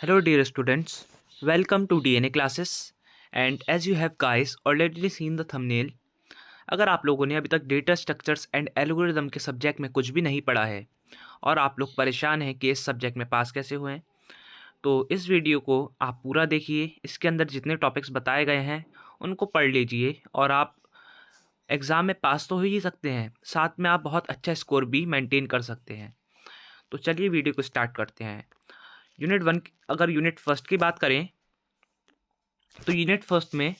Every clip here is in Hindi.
Hello dear students, welcome to DNA classes and as you have guys already seen the thumbnail, अगर आप लोगों ने अभी तक डेटा स्ट्रक्चर्स एंड एल्गोरिदम के सब्जेक्ट में कुछ भी नहीं पढ़ा है और आप लोग परेशान हैं कि इस सब्जेक्ट में पास कैसे हुए हैं, तो इस वीडियो को आप पूरा देखिए। इसके अंदर जितने टॉपिक्स बताए गए हैं उनको पढ़ लीजिए और आप एग्ज़ाम में पास तो हो ही सकते हैं, साथ में आप बहुत अच्छा स्कोर भी मेंटेन कर सकते हैं। तो चलिए वीडियो को स्टार्ट करते हैं। अगर यूनिट फर्स्ट की बात करें तो यूनिट फर्स्ट में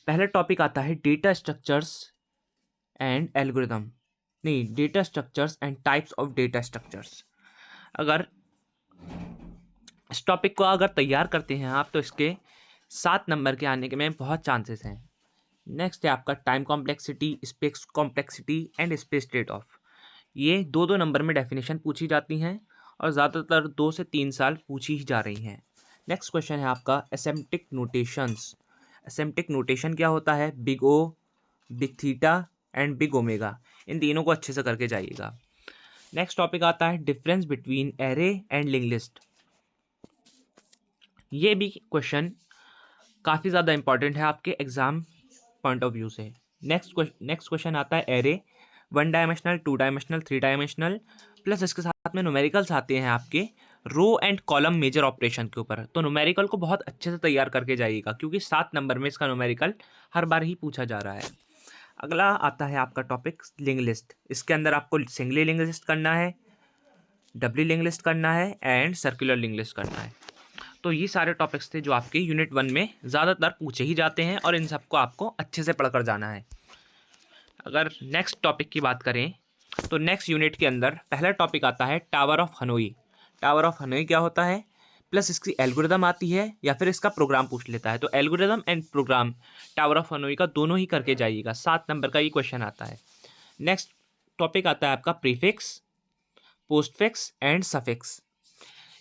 पहला टॉपिक आता है डेटा स्ट्रक्चर्स एंड एल्गोरिदम, नहीं, data structures and types of data structures. अगर इस टॉपिक को अगर तैयार करते हैं आप तो इसके 7 नंबर के आने के में बहुत चांसेस हैं। नेक्स्ट है आपका time complexity, space complexity and space trade off. ये दो दो नंबर में डेफिनेशन पूछी जाती हैं और ज़्यादातर 2 से 3 साल पूछी ही जा रही हैं। नेक्स्ट क्वेश्चन है आपका एसेम्प्टिक नोटेशंस। एसेम्प्टिक नोटेशन क्या होता है? Big O, big theta and big omega, इन तीनों को अच्छे से करके जाइएगा। नेक्स्ट टॉपिक आता है difference between array and link list. ये भी क्वेश्चन काफ़ी ज़्यादा इंपॉर्टेंट है आपके एग्ज़ाम पॉइंट ऑफ व्यू से। नेक्स्ट क्वेश्चन आता है array, 1 dimensional, 2 dimensional, 3 dimensional, plus इसके साथ में न्यूमेरिकल्स आते हैं आपके row and column major operation के ऊपर। तो न्यूमेरिकल को बहुत अच्छे से तैयार करके जाइएगा क्योंकि 7 नंबर में इसका न्यूमेरिकल हर बार ही पूछा जा रहा है। अगला आता है आपका टॉपिक लिंक लिस्ट। इसके अंदर आपको सिंगली लिंक लिस्ट करना है, डबली लिंक लिस्ट करना है एंड सर्कुलर लिंक लिस्ट करना है। तो ये सारे टॉपिक्स थे जो आपके यूनिट 1 में ज़्यादातर पूछे ही जाते हैं और इन सबको आपको अच्छे से पढ़कर जाना है। अगर नेक्स्ट टॉपिक की बात करें तो नेक्स्ट यूनिट के अंदर पहला टॉपिक आता है tower of Hanoi. Tower of Hanoi क्या होता है, प्लस इसकी एल्गोरिदम आती है या फिर इसका प्रोग्राम पूछ लेता है। तो algorithm and program tower of Hanoi का दोनों ही करके जाइएगा, 7 नंबर का ये क्वेश्चन आता है। नेक्स्ट टॉपिक आता है आपका प्रीफिक्स, पोस्टफिक्स एंड सफिक्स।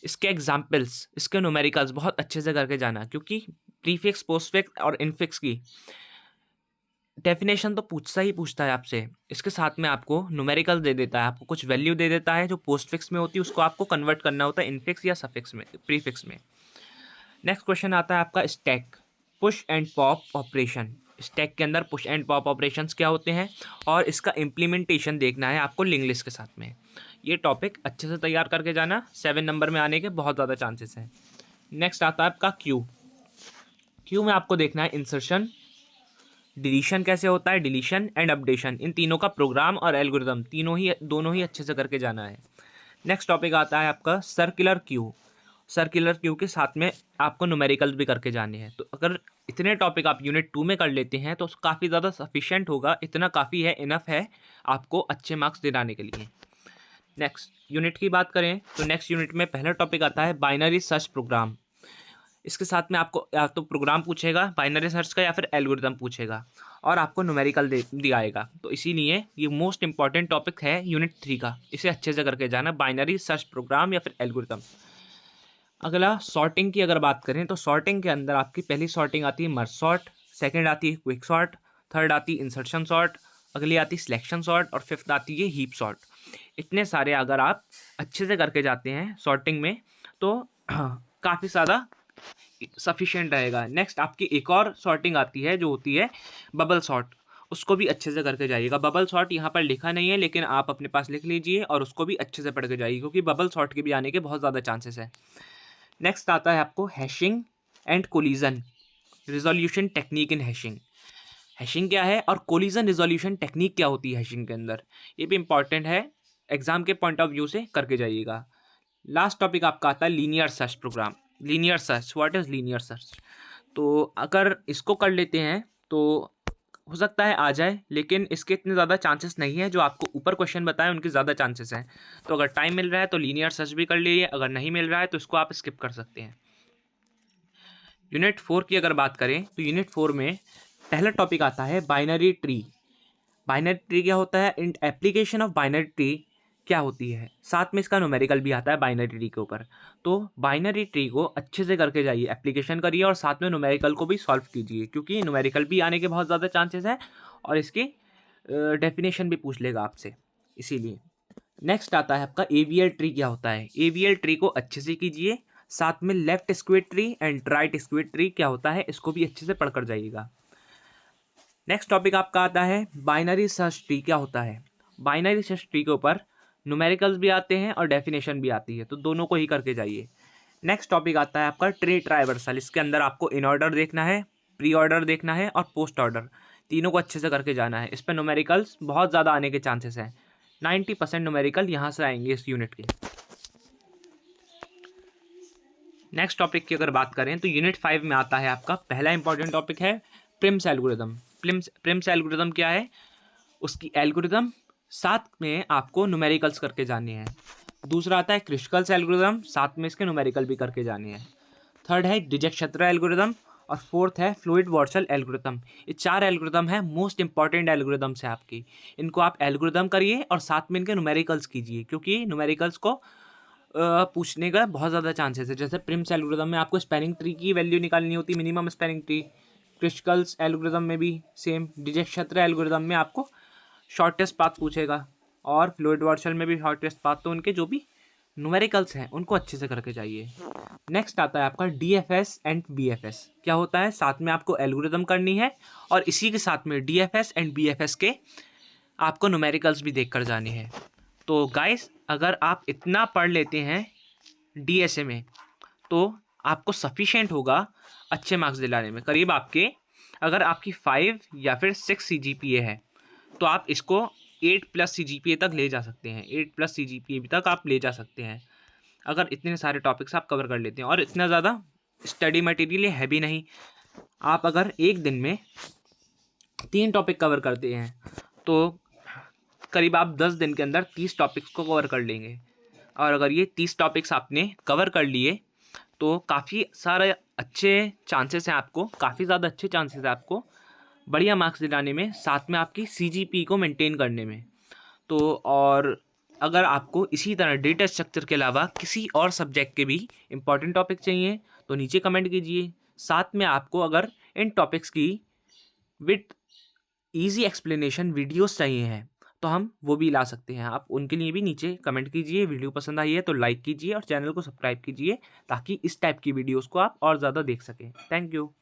इसके एग्जाम्पल्स, इसके न्यूमेरिकल्स बहुत अच्छे से करके जाना क्योंकि प्रीफिक्स, पोस्टफिक्स और इनफिक्स की डेफिनेशन तो पूछता है आपसे, इसके साथ में आपको न्यूमेरिकल दे देता है, आपको कुछ वैल्यू दे देता है जो पोस्टफिक्स में होती है, उसको आपको कन्वर्ट करना होता है इनफिक्स या सफिक्स में, प्रीफिक्स में। नेक्स्ट क्वेश्चन आता है आपका stack, push and pop operation. Stack के अंदर पुश एंड पॉप ऑपरेशंस क्या होते हैं और इसका इम्प्लीमेंटेशन देखना है आपको लिंक लिस्ट के साथ में। ये टॉपिक अच्छे से तैयार करके जाना, 7 नंबर में आने के बहुत ज़्यादा चांसेस हैं। नेक्स्ट आता है आपका क्यू। क्यू में आपको देखना है इंसर्शन, डिलीशन कैसे होता है, डिलीशन एंड अपडेशन, इन तीनों का प्रोग्राम और एल्गोरिदम दोनों ही अच्छे से करके जाना है। नेक्स्ट टॉपिक आता है आपका सर्कुलर क्यू। सर्कुलर क्यू के साथ में आपको न्यूमेरिकल भी करके जाने हैं। तो अगर इतने टॉपिक आप यूनिट 2 में कर लेते हैं तो काफ़ी ज़्यादा सफिशिएंट होगा, इतना काफ़ी है, इनफ है आपको अच्छे मार्क्स दिलाने के लिए। नेक्स्ट यूनिट की बात करें तो नेक्स्ट यूनिट में पहला टॉपिक आता है बाइनरी सर्च प्रोग्राम। इसके साथ में आपको या तो प्रोग्राम पूछेगा बाइनरी सर्च का या फिर एल्गोरिदम पूछेगा और आपको न्यूमेरिकल दिखाएगा। तो इसीलिए ये मोस्ट इंपॉर्टेंट टॉपिक है यूनिट 3 का, इसे अच्छे से करके जाना, बाइनरी सर्च प्रोग्राम या फिर एल्गोरिदम। अगला सॉर्टिंग की अगर बात करें तो सॉर्टिंग के अंदर आपकी पहली सॉर्टिंग आती है मर्ज सॉर्ट, सेकेंड आती है क्विक सॉर्ट, थर्ड आती है इंसर्शन सॉर्ट, अगली आती है सिलेक्शन सॉर्ट और फिफ्थ आती है हीप सॉर्ट। इतने सारे अगर आप अच्छे से करके जाते हैं सॉर्टिंग में तो काफ़ी ज़्यादा सफिशिएंट रहेगा। नेक्स्ट आपकी एक और सॉर्टिंग आती है जो होती है बबल सॉर्ट, उसको भी अच्छे से करके जाइएगा। बबल सॉर्ट यहाँ पर लिखा नहीं है लेकिन आप अपने पास लिख लीजिए और उसको भी अच्छे से पढ़ के जाइए क्योंकि बबल सॉर्ट के भी आने के बहुत ज़्यादा चांसेस हैं। नेक्स्ट आता है आपको hashing and collision resolution technique in hashing. Hashing क्या है और कोलिजन रिजोल्यूशन टेक्निक क्या होती है हैशिंग के अंदर, ये भी इंपॉर्टेंट है, एग्जाम के पॉइंट ऑफ व्यू से करके जाइएगा। लास्ट टॉपिक आपका आता है linear search program. Linear search, what is linear search? तो अगर इसको कर लेते हैं तो हो सकता है आ जाए, लेकिन इसके इतने ज़्यादा चांसेस नहीं है, जो आपको ऊपर क्वेश्चन बताए उनके ज़्यादा चांसेस हैं। तो अगर टाइम मिल रहा है तो लीनियर सर्च भी कर लीजिए, अगर नहीं मिल रहा है तो इसको आप स्किप कर सकते हैं। यूनिट 4 की अगर बात करें तो यूनिट 4 में पहला टॉपिक आता है बाइनरी ट्री। बाइनरी ट्री क्या होता है, इन एप्लीकेशन ऑफ बाइनरी ट्री क्या होती है, साथ में इसका न्यूमेरिकल भी आता है बाइनरी ट्री के ऊपर। तो बाइनरी ट्री को अच्छे से करके जाइए, एप्लीकेशन करिए और साथ में न्यूमेरिकल को भी सॉल्व कीजिए क्योंकि न्यूमेरिकल भी आने के बहुत ज़्यादा चांसेस हैं और इसकी डेफिनेशन भी पूछ लेगा आपसे, इसीलिए। नेक्स्ट आता है आपका एवीएल ट्री क्या होता है। एवीएल ट्री को अच्छे से कीजिए साथ में left square tree and right square tree क्या होता है, इसको भी अच्छे से पढ़कर जाइएगा। नेक्स्ट टॉपिक आपका आता है बाइनरी सर्च ट्री क्या होता है। बाइनरी सर्च ट्री के ऊपर न्यूमेरिकल्स भी आते हैं और डेफिनेशन भी आती है, तो दोनों को ही करके जाइए। नेक्स्ट टॉपिक आता है आपका ट्री ट्राइवर्सल। इसके अंदर आपको इन ऑर्डर देखना है, प्री ऑर्डर देखना है और पोस्ट ऑर्डर, तीनों को अच्छे से करके जाना है। इस पर न्यूमेरिकल्स बहुत ज़्यादा आने के चांसेस हैं, 90% न्यूमेरिकल यहाँ से आएंगे इस यूनिट के। नेक्स्ट टॉपिक की अगर बात करें तो यूनिट 5 में आता है आपका पहला इंपॉर्टेंट टॉपिक है प्रिम्स एल्गोरिदम। प्रिम्स एल्गोरिदम क्या है, उसकी एल्गोरिदम साथ में आपको न्यूमेरिकल्स करके जाने हैं। दूसरा आता है क्रिस्कल्स एल्गोरिदम, साथ में इसके न्यूमेरिकल भी करके जाने हैं। थर्ड है डिजक्स्ट्रा एल्गोरिदम और फोर्थ है फ्लूइड वॉर्सल एल्गोरिदम। ये 4 एल्गोरिदम है, मोस्ट इंपॉर्टेंट एल्गोरिदम्स है आपकी। इनको आप एल्गोरिदम करिए और साथ में इनके न्यूमेरिकल्स कीजिए, क्योंकि न्यूमेरिकल्स को पूछने का बहुत ज़्यादा चांसेस है। जैसे प्रिम्स एल्गोरिदम में आपको स्पैनिंग ट्री की वैल्यू निकालनी होती है, मिनिमम स्पैनिंग ट्री। क्रिस्कल्स एल्गोरिदम में भी सेम। डिजक्स्ट्रा एल्गोरिदम में आपको शॉर्टेस्ट पाथ पूछेगा और फ्लूइड वॉर्सल में भी शॉर्टेस्ट पाथ। तो उनके जो भी न्यूमेरिकल्स हैं उनको अच्छे से करके जाइए। नेक्स्ट आता है आपका DFS एंड BFS क्या होता है। साथ में आपको एल्गोरिदम करनी है और इसी के साथ में DFS एंड BFS के आपको न्यूमेरिकल्स भी देख कर जाने हैं। तो गाइस अगर आप इतना पढ़ लेते हैं DSA में तो आपको सफिशेंट होगा अच्छे मार्क्स दिलाने में। करीब आपके अगर आपकी 5 या फिर 6 CGPA है तो आप इसको 8+ CGPA तक ले जा सकते हैं। 8+ CGPA तक आप ले जा सकते हैं अगर इतने सारे टॉपिक्स आप कवर कर लेते हैं। और इतना ज़्यादा स्टडी मटेरियल है भी नहीं। आप अगर एक दिन में 3 टॉपिक कवर करते हैं तो करीब आप 10 दिन के अंदर 30 टॉपिक्स को कवर कर लेंगे। और अगर ये 30 टॉपिक्स आपने कवर कर लिए तो काफ़ी सारे अच्छे चांसेस हैं आपको, काफ़ी ज़्यादा अच्छे चांसेस हैं आपको बढ़िया मार्क्स दिलाने में, साथ में आपकी CGPA को मेंटेन करने में। तो और अगर आपको इसी तरह डेटा स्ट्रक्चर के अलावा किसी और सब्जेक्ट के भी इंपॉर्टेंट टॉपिक चाहिए तो नीचे कमेंट कीजिए। साथ में आपको अगर इन टॉपिक्स की विथ ईजी एक्सप्लेनेशन वीडियोस चाहिए हैं तो हम वो भी ला सकते हैं। आप उनके लिए भी नीचे कमेंट कीजिए। वीडियो पसंद आई है तो लाइक कीजिए और चैनल को सब्सक्राइब कीजिए ताकि इस टाइप की वीडियोस को आप और ज़्यादा देख सकें। Thank you.